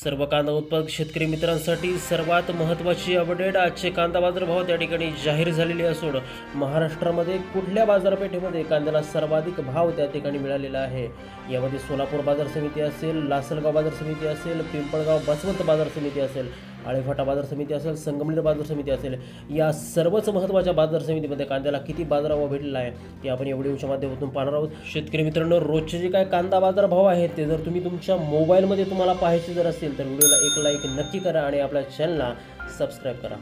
सर्व कांदा उत्पादक शेतकरी मित्रांसाठी सर्वात महत्त्वाची अपडेट आजचे कांदा बाजारभाव त्या ठिकाणी जाहीर झालेले असून महाराष्ट्रामध्ये कुठल्या बाजारपेठेमध्ये कांद्याला सर्वाधिक भाव त्या ठिकाणी मिळालेला आहे। यामध्ये सोलापूर बाजार समिती असेल, लासलगाव बाजार समिती असेल, पिंपळगाव बसवंत बाजार समिती असेल, आळेफाटा बाजार समिती असेल, संगमनेर बाजार समिती असेल, या सर्वच महत्त्वाच्या बाजार समितीमध्ये कांद्याला किती बाजारभाव भेटलेला आहे ते आपण या व्हिडिओच्या माध्यमातून पाहणार आहोत। शेतकरी मित्रांनो, रोजचे जे काय कांदा बाजारभाव आहेत ते जर तुम्ही तुमच्या मोबाईलमध्ये तुम्हाला पाहायचे जर असेल तर व्हिडिओला एक लाईक नक्की करा आणि आपल्या चॅनलला सबस्क्राईब करा।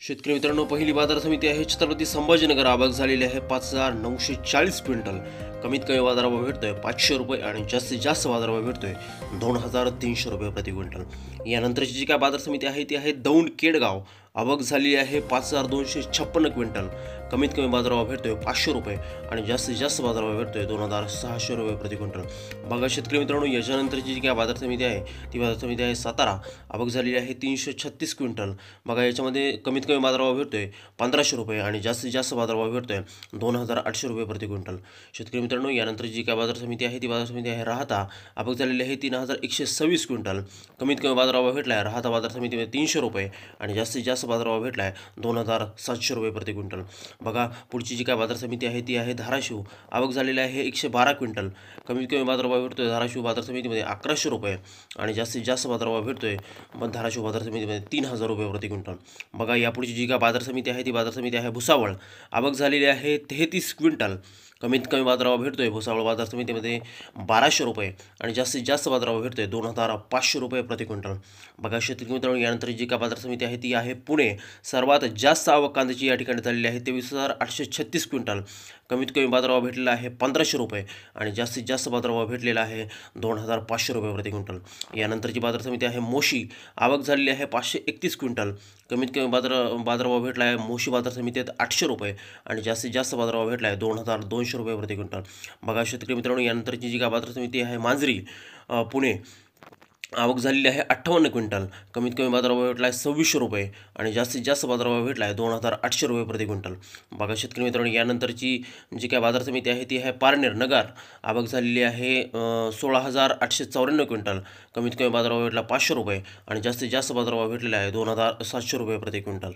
शेतकरी मित्रांनो, पहिली बाजार समिती आहे छत्रपती संभाजीनगर। आवक झालेली आहे 5940 क्विंटल। कमीत कमी बाजारभाव भेटतोय 500 रुपये आणि जास्तीत जास्त बाजारभाव भेटतोय 2300 रुपये प्रति क्विंटल। यानंतरची जी काय बाजार समिती आहे ती आहे दौंड केडगाव। आवक झाली आहे 5256 क्विंटल। कमीत कमी बाजारभाव भेटतोय 500 रुपये आणि जास्तीत जास्त बाजारभाव भेटतोय 2600 रुपये प्रति क्विंटल। बघा शेतकरी मित्रांनो, याच्यानंतरची जी काय बाजार समिती आहे ती बाजार समिती आहे सातारा। आवक झालेली आहे 336 क्विंटल। बघा याच्यामध्ये कमीत कमी बाजारभाव भेटतोय 1500 रुपये आणि जास्तीत जास्त बाजारभाव भेटतोय 2800 रुपये प्रति क्विंटल। शेतकरी मित्रांनो, यानंतर जी काय बाजार समिती आहे ती बाजार समिती आहे राहता। आवक झालेली आहे 3126 क्विंटल। कमीत कमी बाजारभाव भेटला आहे राहता बाजार समितीमध्ये 300 रुपये आणि जास्तीत जास्त बाजारभाव भेटला आहे 2700 रुपये प्रति क्विंटल। बघा पुढची जी काय बाजार समिती आहे ती आहे धाराशिव। आवक झालेली आहे 112 क्विंटल। कमीत कमी बाजारभाव भेटतोय धाराशिव बाजार समितीमध्ये 1100 रुपये आणि जास्तीत जास्त बाजारभाव भेटतोय धाराशिव बाजार समितीमध्ये 3000 रुपये प्रति क्विंटल। बघा यापुढची जी काय बाजार समिती आहे ती बाजार समिती आहे भुसावळ। आवक झालेली आहे 33 क्विंटल। कमीत कमी बाजारभाव भेटतोय भुसावळ बाजार समितीमध्ये 1200 रुपये आणि जास्तीत जास्त बाजारभाव भेटतोय 2500 रुपये प्रति क्विंटल। बघा शेतकरी मित्रांनो, यानंतर जी काय बाजार समिती आहे ती आहे पुणे। सर्वात जास्त आवक कांद्याची या ठिकाणी झालेली आहे 23836 क्विंटल। कमीत कमी बाजारभाव भेटलेला आहे 1500 रुपये आणि जास्तीत जास्त बाजारभाव भेटलेला आहे 2500 रुपये प्रति क्विंटल। यानंतरची बाजार समिती आहे मोशी। आवक झालेली आहे 531 क्विंटल। कमीत कमी बाजारभाव भेटला आहे मोशी बाजार समितीत 800 रुपये आणि जास्तीत जास्त बाजारभाव भेटला आहे 2200 रुपये प्रति क्विंटल। बघा शेतकरी मित्रांनो, यानंतरची जी काय बाजार समिती आहे मांजरी पुणे। आवक झालेली आहे 58 क्विंटल। कमीत कमी बाजारभाव भेटला आहे 2600 रुपये आणि जास्तीत जास्त बाजारभाव भेटला आहे 2800 रुपये प्रति क्विंटल। बघा शेतकरी मित्रांनो, यानंतरची जी काय बाजार समिती आहे ती आहे पारनेर नगर। आवक झालेली आहे 16894 क्विंटल। कमीत कमी बाजारभाव भेटला 500 रुपये आणि जास्तीत जास्त बाजारभाव भेटलेला आहे 2700 रुपये प्रति क्विंटल।